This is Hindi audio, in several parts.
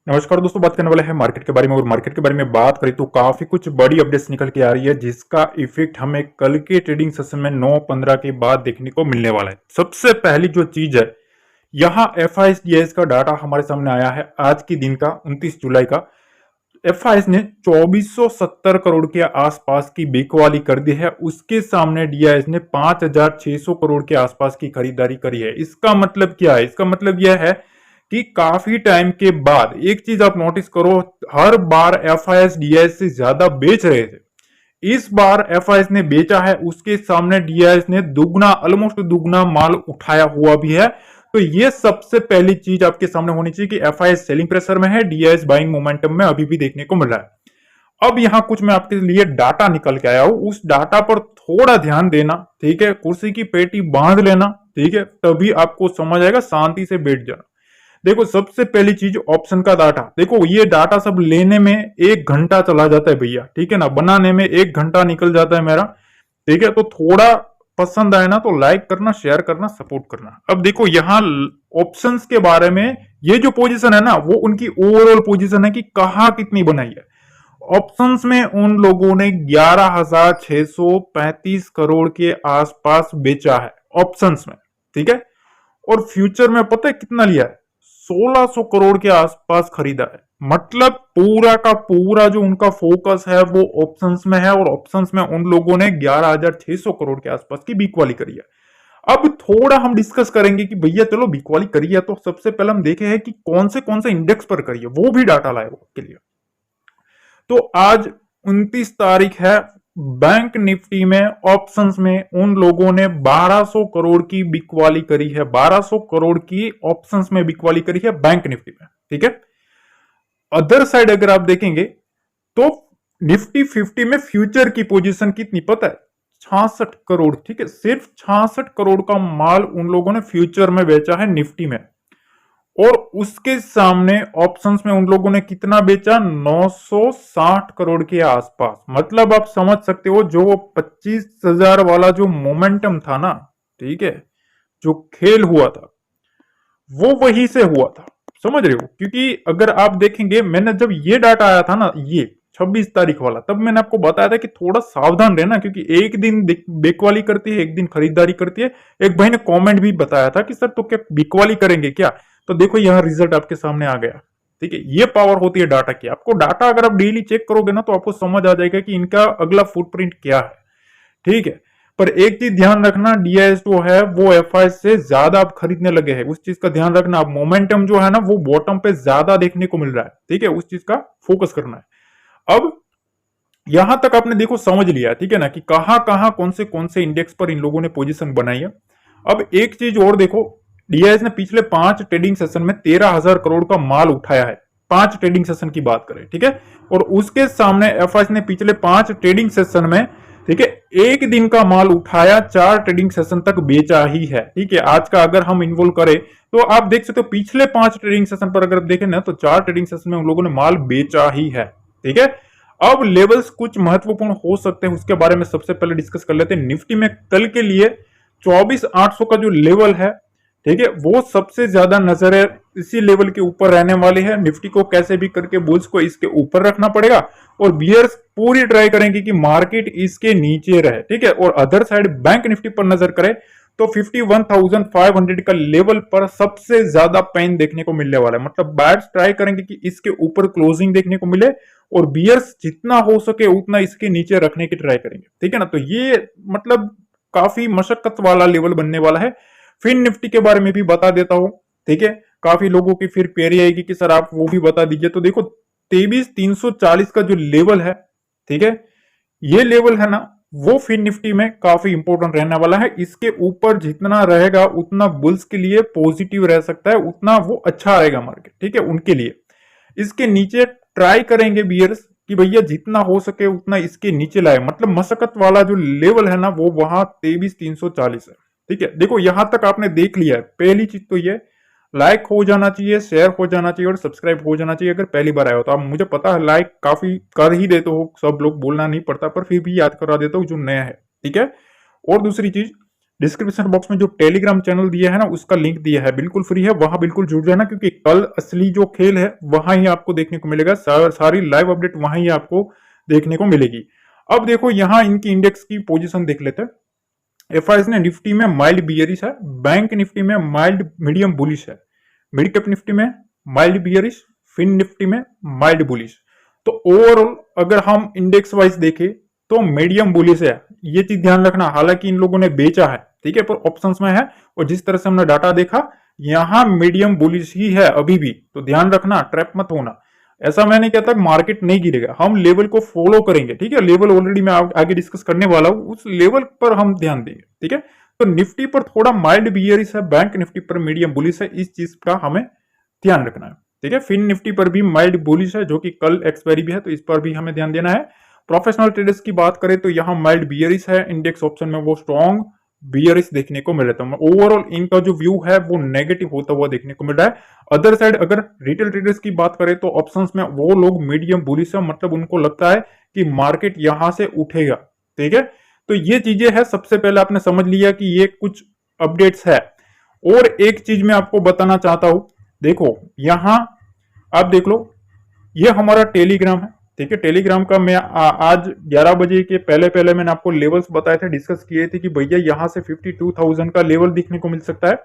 नमस्कार दोस्तों, बात करने वाले हैं मार्केट के बारे में। और मार्केट के बारे में बात करें तो काफी कुछ बड़ी अपडेट्स निकल के आ रही है, जिसका इफेक्ट हमें कल के ट्रेडिंग सेशन में 9:15 के बाद देखने को मिलने वाला है। सबसे पहली जो चीज है, यहाँ एफआईएस का डाटा हमारे सामने आया है आज के दिन का 29 जुलाई का। एफआईएस ने 2470 करोड़ के आसपास की बिकवाली कर दी है। उसके सामने डीआईएस ने 5600 करोड़ के आसपास की खरीदारी करी है। इसका मतलब क्या है? इसका मतलब यह है कि काफी टाइम के बाद एक चीज आप नोटिस करो, हर बार एफआईएस डीआईएस से ज्यादा बेच रहे थे। इस बार एफआईएस ने बेचा है, उसके सामने डीआईएस ने दुगना, ऑलमोस्ट दुगना माल उठाया हुआ भी है। तो ये सबसे पहली चीज आपके सामने होनी चाहिए कि एफआईएस सेलिंग प्रेशर में है, डीआईएस बाइंग मोमेंटम में अभी भी देखने को मिल रहा है। अब यहां कुछ मैं आपके लिए डाटा निकल के आया हूं, उस डाटा पर थोड़ा ध्यान देना, ठीक है। कुर्सी की पेटी बांध लेना, ठीक है, तभी आपको समझ आएगा, शांति से बैठ जाना। देखो, सबसे पहली चीज ऑप्शन का डाटा। देखो, ये डाटा सब लेने में 1 घंटा चला जाता है भैया, ठीक है ना। बनाने में 1 घंटा निकल जाता है मेरा, ठीक है। तो थोड़ा पसंद आए ना तो लाइक करना, शेयर करना, सपोर्ट करना। अब देखो, यहाँ ऑप्शंस के बारे में, ये जो पोजीशन है ना, वो उनकी ओवरऑल पोजीशन है कि कहाँ कितनी बनाई है। ऑप्शंस में उन लोगों ने 11,635 करोड़ के आसपास बेचा है ऑप्शंस में, ठीक है। और फ्यूचर में पता है कितना लिया है? 1600 करोड़ के आसपास खरीदा है। मतलब पूरा का पूरा जो उनका फोकस है वो ऑप्शंस में है, और ऑप्शंस में उन लोगों ने 11,600 करोड़ के आसपास की बिकवाली करी है। अब थोड़ा हम डिस्कस करेंगे कि भैया चलो बिकवाली करी है, तो सबसे पहले हम देखे हैं कि कौन से इंडेक्स पर करी है, वो भी डाटा लाए वो के लिए। तो आज 29 तारीख है। बैंक निफ्टी में ऑप्शंस में उन लोगों ने 1200 करोड़ की बिकवाली करी है। 1200 करोड़ की ऑप्शंस में बिकवाली करी है बैंक निफ्टी में, ठीक है। अदर साइड अगर आप देखेंगे तो निफ्टी 50 में फ्यूचर की पोजीशन कितनी पता है? 66 करोड़, ठीक है। सिर्फ 66 करोड़ का माल उन लोगों ने फ्यूचर में बेचा है निफ्टी में। और उसके सामने ऑप्शंस में उन लोगों ने कितना बेचा? 960 करोड़ के आसपास। मतलब आप समझ सकते हो, जो 25,000 वाला जो मोमेंटम था ना, ठीक है, जो खेल हुआ था वो वहीं से हुआ था। समझ रहे हो? क्योंकि अगर आप देखेंगे, मैंने जब ये डाटा आया था ना, ये 26 तारीख वाला, तब मैंने आपको बताया था कि थोड़ा सावधान रहना, क्योंकि एक दिन बिकवाली करती है, एक दिन खरीदारी करती है। एक भाई ने कमेंट भी बताया था कि सर तो क्या बिकवाली करेंगे क्या? तो देखो, यहाँ रिजल्ट आपके सामने आ गया, ठीक है। ये पावर होती है डाटा की। आपको डाटा अगर आप डेली चेक करोगे ना, तो आपको समझ आ जाएगा कि इनका अगला फुटप्रिंट क्या है, ठीक है। पर एक चीज ध्यान रखना, डीआईएस जो है वो एफआईएस से ज्यादा आप खरीदने लगे हैं, उस चीज का ध्यान रखना। आप मोमेंटम जो है ना, वो बॉटम पे ज्यादा देखने को मिल रहा है, ठीक है, उस चीज का फोकस करना है। अब यहां तक आपने देखो समझ लिया, ठीक है ना, कि कहां कहां कौन से इंडेक्स पर इन लोगों ने पोजीशन बनाई है। अब एक चीज और देखो, डीआईएस ने पिछले 5 ट्रेडिंग सेशन में 13,000 करोड़ का माल उठाया है। 5 ट्रेडिंग सेशन की बात करें, ठीक है। और उसके सामने एफआईएस ने पिछले 5 ट्रेडिंग सेशन में, ठीक है, एक दिन का माल उठाया, 4 ट्रेडिंग सेशन तक बेचा ही है, ठीक है। आज का अगर हम इन्वॉल्व करें तो आप देख सकते हो, पिछले 5 ट्रेडिंग सेशन पर अगर आप देखें ना, तो 4 ट्रेडिंग सेशन में उन लोगों ने माल बेचा ही है, ठीक है। अब लेवल्स कुछ महत्वपूर्ण हो सकते हैं, उसके बारे में सबसे पहले डिस्कस कर लेते हैं। निफ्टी में कल के लिए 24,800 का जो लेवल है, ठीक है, वो सबसे ज्यादा नजर है, इसी लेवल के ऊपर रहने वाली है। निफ्टी को कैसे भी करके बुल्स को इसके ऊपर रखना पड़ेगा, और बियर्स पूरी ट्राई करेंगे कि मार्केट इसके नीचे रहे, ठीक है। और अदर साइड बैंक निफ्टी पर नजर करें तो 51,500 का लेवल पर सबसे ज्यादा पेन देखने को मिलने वाला है। मतलब बैट्स ट्राई करेंगे कि इसके ऊपर क्लोजिंग देखने को मिले, और बियर्स जितना हो सके उतना इसके नीचे रखने की ट्राई करेंगे, ठीक है ना। तो ये मतलब काफी मशक्कत वाला लेवल बनने वाला है। फिर निफ्टी के बारे में भी बता देता हूं, ठीक है। काफी लोगों की फिर पेरी आएगी कि सर आप वो भी बता दीजिए। तो देखो, 23,340 का जो लेवल है, ठीक है, ये लेवल है ना, वो फिर निफ्टी में काफी इंपॉर्टेंट रहने वाला है। इसके ऊपर जितना रहेगा उतना बुल्स के लिए पॉजिटिव रह सकता है, उतना वो अच्छा आएगा मार्केट, ठीक है, उनके लिए। इसके नीचे ट्राई करेंगे बियर्स कि भैया जितना हो सके उतना इसके नीचे लाए। मतलब मशक्कत वाला जो लेवल है ना, वो वहां 23,340 है, ठीक है। देखो, यहां तक आपने देख लिया है। पहली चीज तो ये, लाइक हो जाना चाहिए, शेयर हो जाना चाहिए, और सब्सक्राइब हो जाना चाहिए। अगर पहली बार आए हो तो आप, मुझे पता है लाइक काफी कर ही देते हो, सब लोग बोलना नहीं पड़ता, पर फिर भी याद करा देता हूँ जो नया है, ठीक है। और दूसरी चीज, डिस्क्रिप्शन बॉक्स में जो टेलीग्राम चैनल दिया है ना, उसका लिंक दिया है, बिल्कुल फ्री है, वहां बिल्कुल जुड़ जाना, क्योंकि कल असली जो खेल है वहां ही आपको देखने को मिलेगा। सारी लाइव अपडेट वहां ही आपको देखने को मिलेगी। अब देखो यहाँ इनकी इंडेक्स की पोजीशन देख लेते हैं। एफआईएस ने निफ्टी में माइल्ड बियरिश है, बैंक निफ्टी में माइल्ड मीडियम बुलिश है, मिड कैप निफ्टी में माइल्ड बियरिश, फिन निफ्टी में माइल्ड बुलिश। तो ओवरऑल अगर हम इंडेक्स वाइज देखें तो मीडियम बुलिश है, ये चीज ध्यान रखना। हालांकि इन लोगों ने बेचा है, ठीक है, पर ऑप्शंस में है, और जिस तरह से हमने डाटा देखा यहां मीडियम बुलिश ही है अभी भी, तो ध्यान रखना, ट्रैप मत होना। ऐसा मैं नहीं कहता मार्केट नहीं गिरेगा, हम लेवल को फॉलो करेंगे, ठीक है, लेवल ऑलरेडी मैं आगे डिस्कस करने वाला हूं, उस लेवल पर हम ध्यान देंगे, ठीक है। तो निफ्टी पर थोड़ा माइल्ड बियरिश है, बैंक निफ्टी पर मीडियम बुलिश है, इस चीज का हमें ध्यान रखना है, ठीक है। फिन निफ्टी पर भी माइल्ड बुलिश है, जो कि कल एक्सपायरी भी है, तो इस पर भी हमें ध्यान देना है। प्रोफेशनल ट्रेडर्स की बात करें तो यहाँ माइल्ड बियरिश है, इंडेक्स ऑप्शन में वो स्ट्रॉन्ग बियरिश देखने को मिल रहा है। ओवरऑल इनका जो व्यू है वो नेगेटिव होता हुआ देखने को मिल रहा है। अदर साइड अगर रिटेल ट्रेडर्स की बात करें तो ऑप्शंस में वो लोग मीडियम बुलिश है, मतलब उनको लगता है कि मार्केट यहां से उठेगा, ठीक है। तो ये चीजें है, सबसे पहले आपने समझ लिया कि ये कुछ अपडेट्स है। और एक चीज मैं आपको बताना चाहता हूं, देखो यहां आप देख लो, ये हमारा टेलीग्राम है, ठीक है। टेलीग्राम का मैं आज 11 बजे के पहले पहले मैंने आपको लेवल्स बताए थे, डिस्कस किए थे कि भैया यहां से 52,000 का लेवल देखने को मिल सकता है,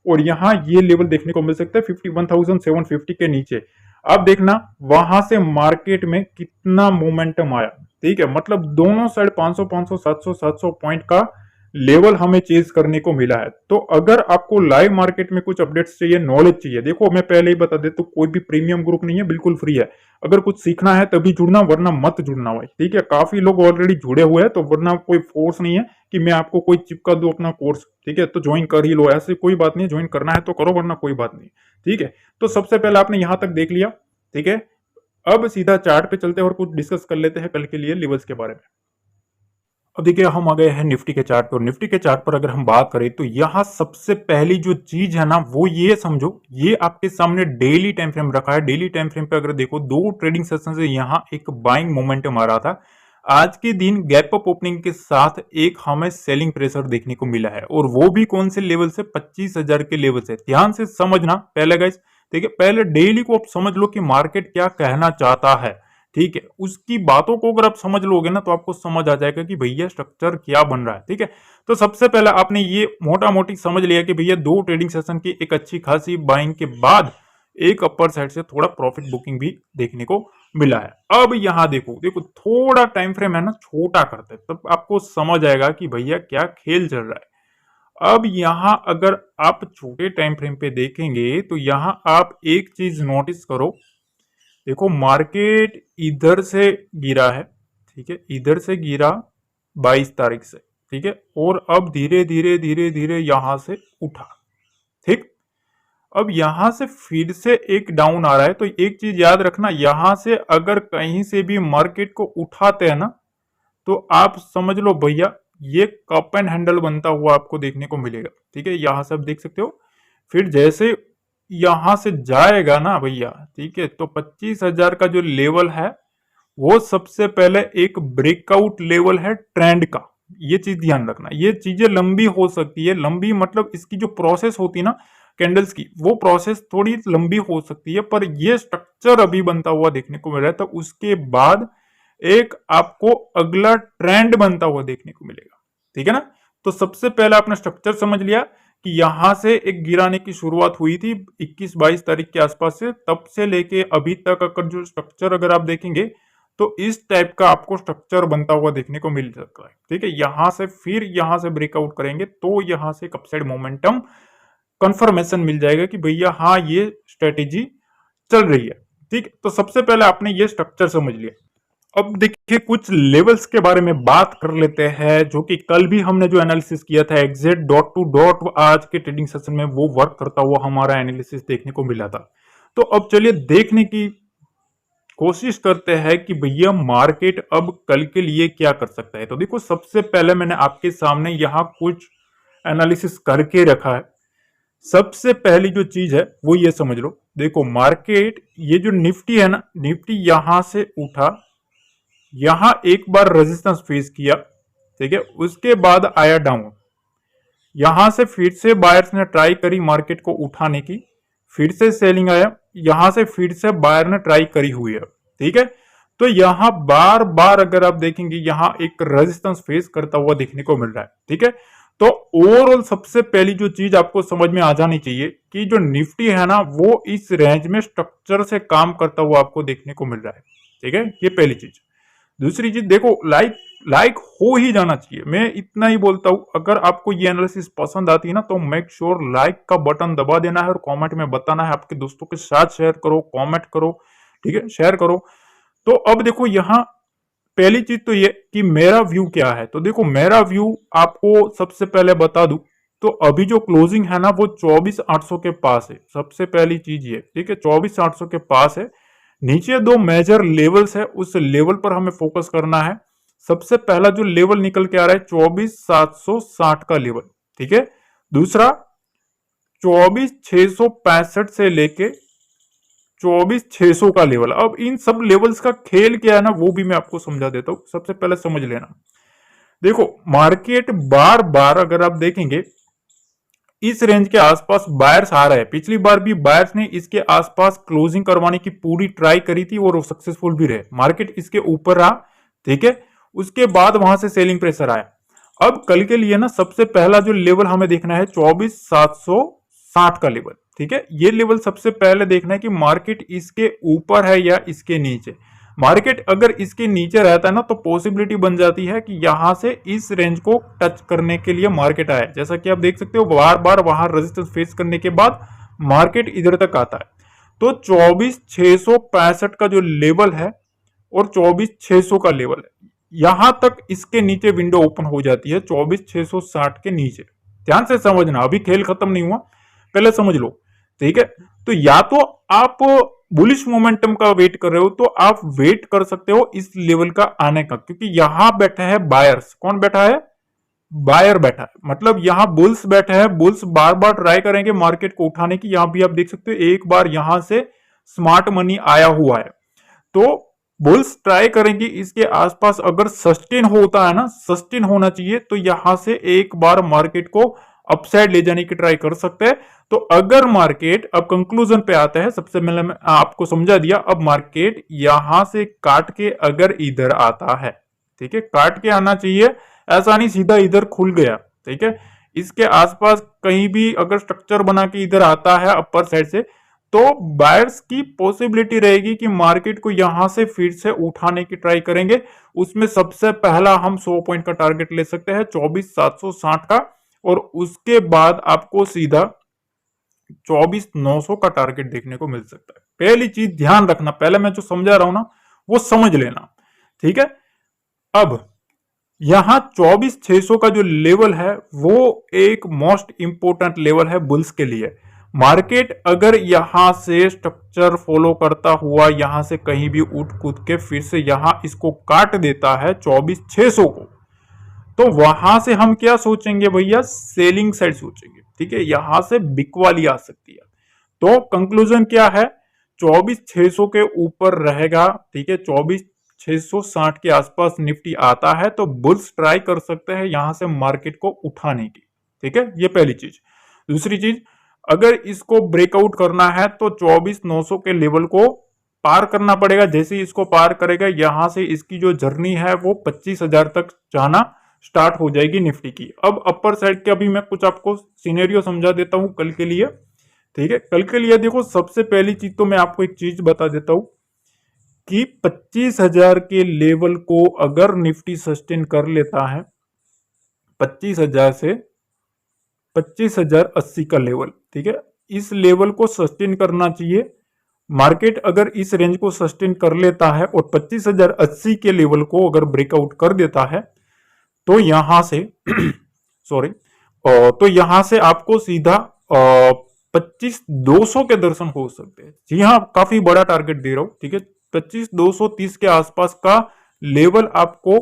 और यहां ये लेवल देखने को मिल सकता है 51,750 के नीचे। अब देखना वहां से मार्केट में कितना मोमेंटम आया, ठीक है, मतलब दोनों साइड 500 500 700 700 पॉइंट का लेवल हमें चेज करने को मिला है। तो अगर आपको लाइव मार्केट में कुछ अपडेट्स चाहिए, नॉलेज चाहिए, देखो मैं पहले ही बता देता हूं, कोई भी प्रीमियम ग्रुप नहीं है, बिल्कुल फ्री है। अगर कुछ सीखना है तभी जुड़ना, वरना मत जुड़ना भाई, ठीक है। काफी लोग ऑलरेडी जुड़े हुए हैं, तो वरना कोई फोर्स नहीं है कि मैं आपको कोई चिपका दूं अपना कोर्स, ठीक है, तो ज्वाइन कर ही लो, ऐसे कोई बात नहीं, ज्वाइन करना है तो करो, वरना कोई बात नहीं, ठीक है। तो सबसे पहले आपने यहां तक देख लिया, ठीक है। अब सीधा चार्ट पे चलते हैं और कुछ डिस्कस कर लेते हैं कल के लिए लेवल्स के बारे में। अब देखिए हम आ गए हैं निफ्टी के चार्ट पर। निफ्टी के चार्ट पर अगर हम बात करें तो यहां सबसे पहली जो चीज है ना, वो ये समझो, ये आपके सामने डेली टाइम फ्रेम रखा है। डेली टाइम फ्रेम पे अगर देखो, दो ट्रेडिंग सेशन से यहां एक बाइंग मोमेंटम आ रहा था। आज के दिन गैप अप ओपनिंग के साथ एक हमें सेलिंग प्रेशर देखने को मिला है, और वो भी कौन से लेवल से, 25,000 के लेवल से। ध्यान से समझना पहले गाइस, ठीक है, पहले डेली को आप समझ लो कि मार्केट क्या कहना चाहता है, ठीक है। उसकी बातों को अगर आप समझ लोगे ना, तो आपको समझ आ जाएगा कि भैया स्ट्रक्चर क्या बन रहा है, ठीक है। तो सबसे पहले आपने ये मोटा मोटी समझ लिया कि भैया दो ट्रेडिंग सेशन की एक अच्छी खासी बाइंग के बाद एक अपर साइड से थोड़ा प्रॉफिट बुकिंग भी देखने को मिला है। अब यहां देखो, देखो थोड़ा टाइम फ्रेम है ना, छोटा करते हैं, तब आपको समझ आएगा कि भैया क्या खेल चल रहा है। अब यहां अगर आप छोटे टाइम फ्रेम पे देखेंगे तो यहां आप एक चीज नोटिस करो, देखो मार्केट इधर से गिरा है, ठीक है, इधर से गिरा 22 तारीख से, ठीक है, और अब धीरे धीरे धीरे धीरे यहां से उठा, ठीक। अब यहां से फिर से एक डाउन आ रहा है, तो एक चीज याद रखना, यहां से अगर कहीं से भी मार्केट को उठाते हैं ना, तो आप समझ लो भैया ये कप एंड हैंडल बनता हुआ आपको देखने को मिलेगा, ठीक है। यहां से आप देख सकते हो, फिर जैसे यहां से जाएगा ना भैया, ठीक है, तो 25,000 का जो लेवल है वो सबसे पहले एक ब्रेकआउट लेवल है ट्रेंड का। ये चीज ध्यान रखना, ये चीजें लंबी हो सकती है, लंबी मतलब इसकी जो प्रोसेस होती है ना कैंडल्स की, वो प्रोसेस थोड़ी लंबी हो सकती है, पर ये स्ट्रक्चर अभी बनता हुआ देखने को मिल रहा है। तो उसके बाद एक आपको अगला ट्रेंड बनता हुआ देखने को मिलेगा, ठीक है ना। तो सबसे पहले आपने स्ट्रक्चर समझ लिया कि यहां से एक गिराने की शुरुआत हुई थी 21-22 तारीख के आसपास से, तब से लेके अभी तक अगर जो स्ट्रक्चर अगर आप देखेंगे तो इस टाइप का आपको स्ट्रक्चर बनता हुआ देखने को मिल सकता है, ठीक है। यहां से फिर यहां से ब्रेकआउट करेंगे तो यहां से एक अपसाइड मोमेंटम कंफर्मेशन मिल जाएगा कि भैया हाँ ये स्ट्रेटेजी चल रही है, ठीक। तो सबसे पहले आपने ये स्ट्रक्चर समझ लिया। अब देखिए कुछ लेवल्स के बारे में बात कर लेते हैं, जो कि कल भी हमने जो एनालिसिस किया था एग्जैक्ट डॉट टू डॉट आज के ट्रेडिंग सेशन में वो वर्क करता हुआ हमारा एनालिसिस देखने को मिला था। तो अब चलिए देखने की कोशिश करते हैं कि भैया मार्केट अब कल के लिए क्या कर सकता है। तो देखो सबसे पहले मैंने आपके सामने यहां कुछ एनालिसिस करके रखा है। सबसे पहली जो चीज है वो ये समझ लो, देखो मार्केट ये जो निफ्टी है ना, निफ्टी यहां से उठा, यहां एक बार रेजिस्टेंस फेस किया, ठीक है, उसके बाद आया डाउन, यहां से फिर से बायर्स ने ट्राई करी मार्केट को उठाने की, फिर से सेलिंग आया, यहां से फिर से बायर ने ट्राई करी हुई है। ठीक है, तो यहां बार बार अगर आप देखेंगे यहां एक रेजिस्टेंस फेस करता हुआ देखने को मिल रहा है। ठीक है, तो ओवरऑल सबसे पहली जो चीज आपको समझ में आ जानी चाहिए कि जो निफ्टी है ना वो इस रेंज में स्ट्रक्चर से काम करता हुआ आपको देखने को मिल रहा है। ठीक है, ये पहली चीज। दूसरी चीज देखो, लाइक हो ही जाना चाहिए, मैं इतना ही बोलता हूं। अगर आपको ये एनालिसिस पसंद आती है ना तो मेक श्योर लाइक का बटन दबा देना है और कमेंट में बताना है, आपके दोस्तों के साथ शेयर करो, कमेंट करो। ठीक है, शेयर करो। तो अब देखो यहां पहली चीज तो ये कि मेरा व्यू क्या है। तो देखो मेरा व्यू आपको सबसे पहले बता दूं तो अभी जो क्लोजिंग है ना वो 24,800 के पास है। सबसे पहली चीज ये, ठीक है, 24,800 के पास है। नीचे दो मेजर लेवल्स है, उस लेवल पर हमें फोकस करना है। सबसे पहला जो लेवल निकल के आ रहा है 24,760 का लेवल। ठीक है, दूसरा 24,665 से लेके 24,600 का लेवल। अब इन सब लेवल्स का खेल क्या है ना वो भी मैं आपको समझा देता हूं, सबसे पहले समझ लेना। देखो मार्केट बार बार अगर आप देखेंगे इस रेंज के आसपास बायर्स आ रहे हैं। पिछली बार भी बायर्स ने इसके आसपास क्लोजिंग करवाने की पूरी ट्राई करी थी और वो सक्सेसफुल भी रहे। मार्केट इसके ऊपर रहा, ठीक है, उसके बाद वहां से सेलिंग प्रेशर आया। अब कल के लिए ना सबसे पहला जो लेवल हमें देखना है 24,760 का लेवल। ठीक है, ये लेवल सबसे पहले देखना है कि मार्केट इसके ऊपर है या इसके नीचे। मार्केट अगर इसके नीचे रहता है ना तो पॉसिबिलिटी बन जाती है कि यहां से इस रेंज को टच करने के लिए मार्केट आए। जैसा कि आप देख सकते हो बार बार वहां रेजिस्टेंस फेस करने के बाद मार्केट इधर तक आता है। तो 24,665 का जो लेवल है और 24,600 का लेवल है, यहां तक इसके नीचे विंडो ओपन हो जाती है 24,660 के नीचे। ध्यान से समझना, अभी खेल खत्म नहीं हुआ, पहले समझ लो। ठीक है, तो या तो आप बुलिश मोमेंटम का वेट कर रहे हो तो आप वेट कर सकते हो इस लेवल का आने का, क्योंकि यहां बैठे हैं बायर्स। कौन बैठा है? बायर बैठा है, मतलब यहां बुल्स बैठे हैं। बुल्स बार बार ट्राई करेंगे मार्केट को उठाने की। यहां भी आप देख सकते हो एक बार यहां से स्मार्ट मनी आया हुआ है, तो बुल्स ट्राई करेंगे इसके आसपास। अगर सस्टेन होता है ना, सस्टेन होना चाहिए, तो यहां से एक बार मार्केट को अपसाइड ले जाने की ट्राई कर सकते हैं। तो अगर मार्केट, अब कंक्लूजन पे आता है, सबसे पहले मैं आपको समझा दिया, अब मार्केट यहां से काट के अगर इधर आता है, ठीक है, काट के आना चाहिए, ऐसा नहीं सीधा इधर खुल गया। ठीक है, इसके आसपास कहीं भी अगर स्ट्रक्चर बना के इधर आता है अपर साइड से, तो बायर्स की पॉसिबिलिटी रहेगी कि मार्केट को यहां से फिर से उठाने की ट्राई करेंगे। उसमें सबसे पहला हम 100 पॉइंट का टारगेट ले सकते हैं 24,760 का, और उसके बाद आपको सीधा 24,900 का टारगेट देखने को मिल सकता है। पहली चीज ध्यान रखना, पहले मैं जो समझा रहा हूं ना वो समझ लेना। ठीक है, अब यहां 24,600 का जो लेवल है वो एक मोस्ट इंपोर्टेंट लेवल है बुल्स के लिए। मार्केट अगर यहां से स्ट्रक्चर फॉलो करता हुआ यहां से कहीं भी उठ कूद के फिर से यहां इसको काट देता है 24,600 को, तो वहां से हम क्या सोचेंगे भैया? सेलिंग साइड सोचेंगे। ठीक है, यहां से बिकवाली आ सकती है। तो कंक्लूजन क्या है? 24,600 के ऊपर रहेगा। ठीक है, 24,660 के आसपास निफ्टी आता है तो बुल्स ट्राई कर सकते हैं यहां से मार्केट को उठाने की। ठीक है, ये पहली चीज। दूसरी चीज, अगर इसको ब्रेकआउट करना है तो 24,900 के लेवल को पार करना पड़ेगा। जैसे ही इसको पार करेगा यहां से इसकी जो जर्नी है वो 25,000 तक जाना स्टार्ट हो जाएगी निफ्टी की। अब अपर साइड के अभी मैं कुछ आपको सिनेरियो समझा देता हूं कल के लिए। ठीक है, कल के लिए देखो, सबसे पहली चीज तो मैं आपको एक चीज बता देता हूं कि 25,000 के लेवल को अगर निफ्टी सस्टेन कर लेता है, 25,000 से 25,080 का लेवल, ठीक है, इस लेवल को सस्टेन करना चाहिए। मार्केट अगर इस रेंज को सस्टेन कर लेता है और 25,080 के लेवल को अगर ब्रेकआउट कर देता है तो यहां से सॉरी, तो यहां से आपको सीधा 25,200 के दर्शन हो सकते हैं। जी हाँ, काफी बड़ा टारगेट दे रहा हूं। ठीक है, 25,230 के आसपास का लेवल आपको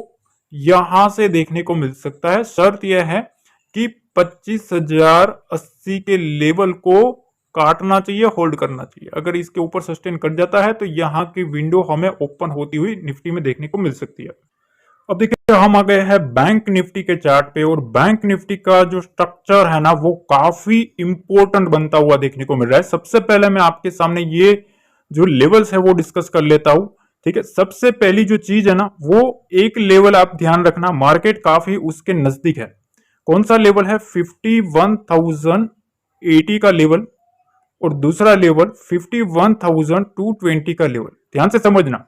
यहां से देखने को मिल सकता है। शर्त यह है कि 25,080 के लेवल को काटना चाहिए, होल्ड करना चाहिए। अगर इसके ऊपर सस्टेन कर जाता है तो यहां की विंडो हमें ओपन होती हुई निफ्टी में देखने को मिल सकती है। अब देखिए हम आ गए हैं बैंक निफ्टी के चार्ट पे, और बैंक निफ्टी का जो स्ट्रक्चर है ना वो काफी इंपॉर्टेंट बनता हुआ देखने को मिल रहा है। सबसे पहले मैं आपके सामने ये जो लेवल्स है वो डिस्कस कर लेता हूं। ठीक है, सबसे पहली जो चीज है ना वो एक लेवल आप ध्यान रखना, मार्केट काफी उसके नजदीक है। कौन सा लेवल है? 51,080 का लेवल, और दूसरा लेवल 51,220 का लेवल। ध्यान से समझना,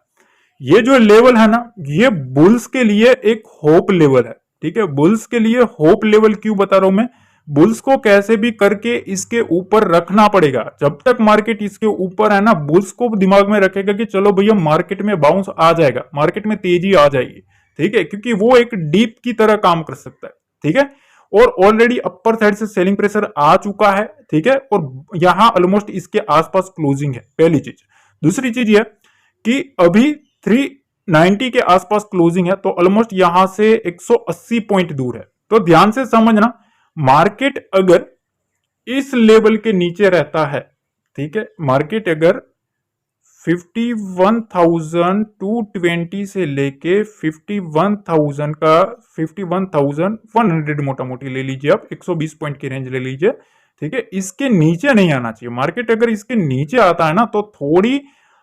ये जो लेवल है ना ये बुल्स के लिए एक होप लेवल है। ठीक है, बुल्स के लिए होप लेवल क्यों बता रहा हूं मैं? बुल्स को कैसे भी करके इसके ऊपर रखना पड़ेगा। जब तक मार्केट इसके ऊपर है ना, बुल्स को दिमाग में रखेगा कि चलो भैया मार्केट में बाउंस आ जाएगा, मार्केट में तेजी आ जाएगी। ठीक है, क्योंकि वो एक डीप की तरह काम कर सकता है। ठीक है, और ऑलरेडी अपर साइड से सेलिंग प्रेशर आ चुका है। ठीक है, और यहां ऑलमोस्ट इसके आसपास क्लोजिंग है, पहली चीज। दूसरी चीज यह कि अभी 390 के आसपास क्लोजिंग है, तो ऑलमोस्ट यहां से 180 पॉइंट दूर है। तो ध्यान से समझना, मार्केट अगर इस लेवल के नीचे रहता है, ठीक है, मार्केट अगर 51,220 से लेके 51,000 का 51,100 मोटा मोटी ले लीजिए, आप 120 पॉइंट की रेंज ले लीजिए। ठीक है, इसके नीचे नहीं आना चाहिए। मार्केट अगर इसके नीचे आता है ना तो थोड़ी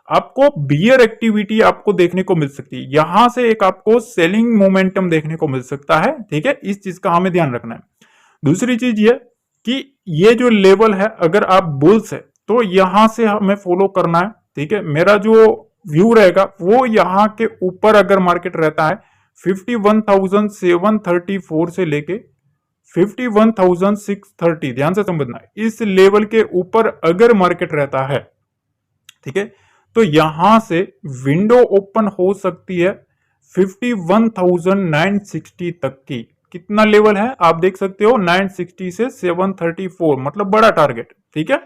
आपको बियर एक्टिविटी आपको देखने को मिल सकती है, यहां से एक आपको सेलिंग मोमेंटम देखने को मिल सकता है। ठीक है, इस चीज का हमें ध्यान रखना है। दूसरी चीज ये कि ये जो लेवल है, अगर आप बुल्स है तो यहां से हमें फॉलो करना है। ठीक है, मेरा जो व्यू रहेगा वो यहां के ऊपर अगर मार्केट रहता है 51,734 से लेके 51,630, ध्यान से समझना है, इस लेवल के ऊपर अगर मार्केट रहता है, ठीक है, तो यहां से विंडो ओपन हो सकती है 51,960 तक की। कितना लेवल है आप देख सकते हो, 960 से 734, मतलब बड़ा टारगेट। ठीक है,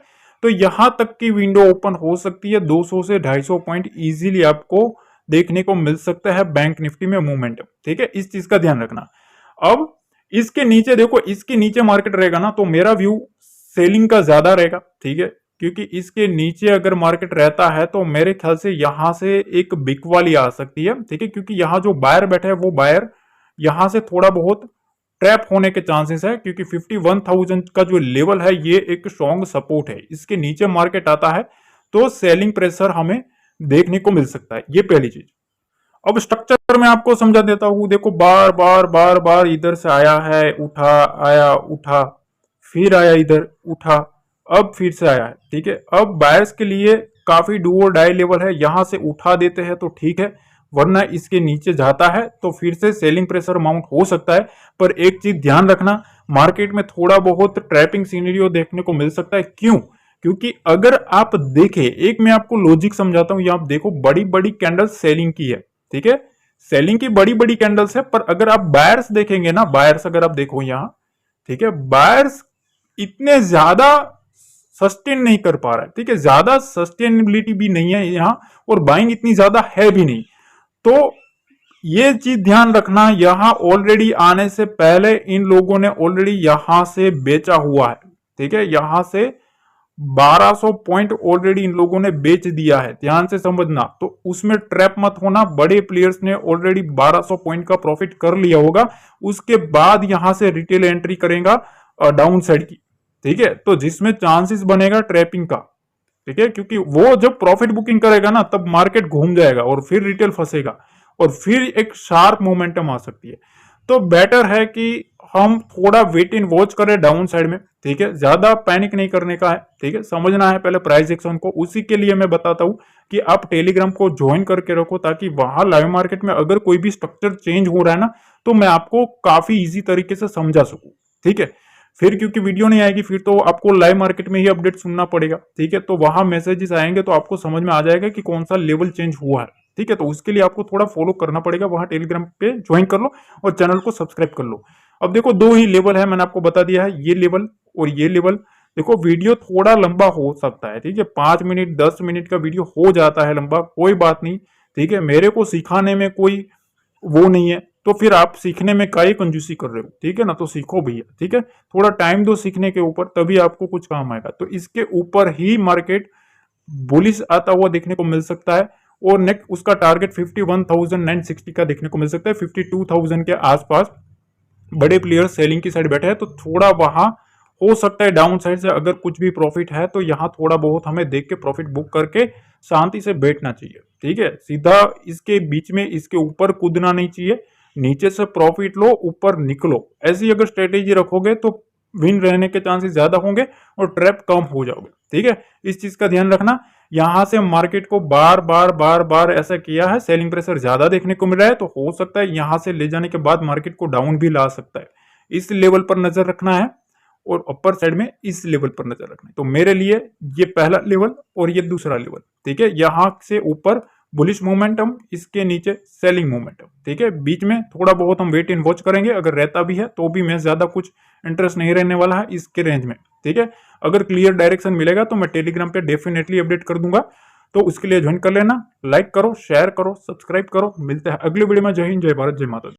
तो यहां तक की विंडो ओपन हो सकती है। 200 से 250 पॉइंट इजीली आपको देखने को मिल सकता है बैंक निफ्टी में मूवमेंट। ठीक है, इस चीज का ध्यान रखना। अब इसके नीचे देखो, इसके नीचे मार्केट रहेगा ना तो मेरा व्यू सेलिंग का ज्यादा रहेगा। ठीक है, क्योंकि इसके नीचे अगर मार्केट रहता है तो मेरे ख्याल से यहां से एक बिक वाली आ सकती है। ठीक है, क्योंकि यहां जो बायर बैठे हैं वो बायर यहां से थोड़ा बहुत ट्रैप होने के चांसेस है, क्योंकि 51,000 का जो लेवल है ये एक स्ट्रॉन्ग सपोर्ट है। इसके नीचे मार्केट आता है तो सेलिंग प्रेशर हमें देखने को मिल सकता है, ये पहली चीज। अब स्ट्रक्चर में आपको समझा देता हूं। देखो, बार बार बार बार इधर से आया है, उठा, आया, उठा, फिर आया, इधर उठा, अब फिर से आया है। ठीक है, अब बायर्स के लिए काफी डू और डाई लेवल है, यहां से उठा देते हैं तो ठीक है, वरना इसके नीचे जाता है तो फिर से सेलिंग प्रेशर माउंट हो सकता है। पर एक चीज ध्यान रखना, मार्केट में थोड़ा बहुत ट्रैपिंग सीनरियो देखने को मिल सकता है। क्यों? क्योंकि अगर आप देखें, एक मैं आपको लॉजिक समझाता हूं, यहां आप देखो बड़ी बड़ी कैंडल सेलिंग की है। ठीक है, सेलिंग की बड़ी बड़ी कैंडल्स है, पर अगर आप बायर्स देखेंगे ना, बायर्स अगर आप देखो यहां, ठीक है, बायर्स इतने ज्यादा सस्टेन नहीं कर पा रहा है। ठीक है, ज्यादा सस्टेनेबिलिटी भी नहीं है यहां, और बाइंग इतनी ज्यादा है भी नहीं। तो ये चीज ध्यान रखना, यहां ऑलरेडी आने से पहले इन लोगों ने ऑलरेडी यहां से बेचा हुआ है। ठीक है, यहां से 1200 पॉइंट ऑलरेडी इन लोगों ने बेच दिया है, ध्यान से समझना। तो उसमें ट्रैप मत होना, बड़े प्लेयर्स ने ऑलरेडी 1200 पॉइंट का प्रॉफिट कर लिया होगा, उसके बाद यहां से रिटेल एंट्री करेगा डाउन साइड की। ठीक है, तो जिसमें चांसेस बनेगा ट्रैपिंग का। ठीक है, क्योंकि वो जब प्रॉफिट बुकिंग करेगा ना तब मार्केट घूम जाएगा और फिर रिटेल फंसेगा और फिर एक शार्प मोमेंटम आ सकती है। तो बेटर है कि हम थोड़ा वेट इन वॉच करें डाउन साइड में। ठीक है, ज्यादा पैनिक नहीं करने का है। ठीक है, समझना है पहले प्राइस एक्शन को। उसी के लिए मैं बताता हूं कि आप टेलीग्राम को ज्वाइन करके रखो, ताकि वहां लाइव मार्केट में अगर कोई भी स्ट्रक्चर चेंज हो रहा है ना तो मैं आपको काफी इजी तरीके से समझा सकूं। ठीक है, फिर क्योंकि वीडियो नहीं आएगी फिर तो आपको लाइव मार्केट में ही अपडेट सुनना पड़ेगा। ठीक है, तो वहां मैसेजेस आएंगे तो आपको समझ में आ जाएगा कि कौन सा लेवल चेंज हुआ है। ठीक है, तो उसके लिए आपको थोड़ा फॉलो करना पड़ेगा, वहां टेलीग्राम पे ज्वाइन कर लो और चैनल को सब्सक्राइब कर लो। अब देखो, दो ही लेवल है, मैंने आपको बता दिया है, ये लेवल और ये लेवल। देखो, वीडियो थोड़ा लंबा हो सकता है। ठीक है, 5 मिनट 10 मिनट का वीडियो हो जाता है लंबा, कोई बात नहीं। ठीक है, मेरे को सिखाने में कोई वो नहीं है, तो फिर आप सीखने में काहे कंजूसी कर रहे हो। ठीक है ना, तो सीखो भैया। ठीक है, थोड़ा टाइम दो सीखने के ऊपर, तभी आपको कुछ काम आएगा। तो इसके ऊपर ही मार्केट बुलिश आता हुआ देखने को मिल सकता है, और नेक्स्ट उसका टारगेट 51,960 का देखने को मिल सकता है। 52,000 के आसपास बड़े प्लेयर सेलिंग की साइड बैठे हैं, तो थोड़ा वहां हो सकता है डाउन साइड से अगर कुछ भी प्रॉफिट है तो यहाँ थोड़ा बहुत हमें देख के प्रॉफिट बुक करके शांति से बैठना चाहिए। ठीक है, सीधा इसके बीच में इसके ऊपर कूदना नहीं चाहिए, नीचे से प्रॉफिट लो ऊपर निकलो, ऐसी अगर स्ट्रेटेजी रखोगे तो विन रहने के चांसेस ज्यादा होंगे और ट्रैप कम हो जाओगे। ठीक है, इस चीज का ध्यान रखना। यहां से मार्केट को बार बार ऐसा किया है, सेलिंग प्रेशर ज्यादा देखने को मिल रहा है, तो हो सकता है यहां से ले जाने के बाद मार्केट को डाउन भी ला सकता है। इस लेवल पर नजर रखना है और अपर साइड में इस लेवल पर नजर रखना है। तो मेरे लिए ये पहला लेवल और ये दूसरा लेवल। ठीक है, यहां से ऊपर बुलिश मोमेंटम, इसके नीचे सेलिंग मोमेंटम। ठीक है, बीच में थोड़ा बहुत हम वेट एंड वॉच करेंगे, अगर रहता भी है तो भी मैं ज्यादा कुछ इंटरेस्ट नहीं रहने वाला है इसके रेंज में। ठीक है, अगर क्लियर डायरेक्शन मिलेगा तो मैं टेलीग्राम पे डेफिनेटली अपडेट कर दूंगा, तो उसके लिए ज्वाइन कर लेना। लाइक करो, शेयर करो, सब्सक्राइब करो। मिलते हैं अगली वीडियो में। जय हिंद, जय भारत, जय माता दी।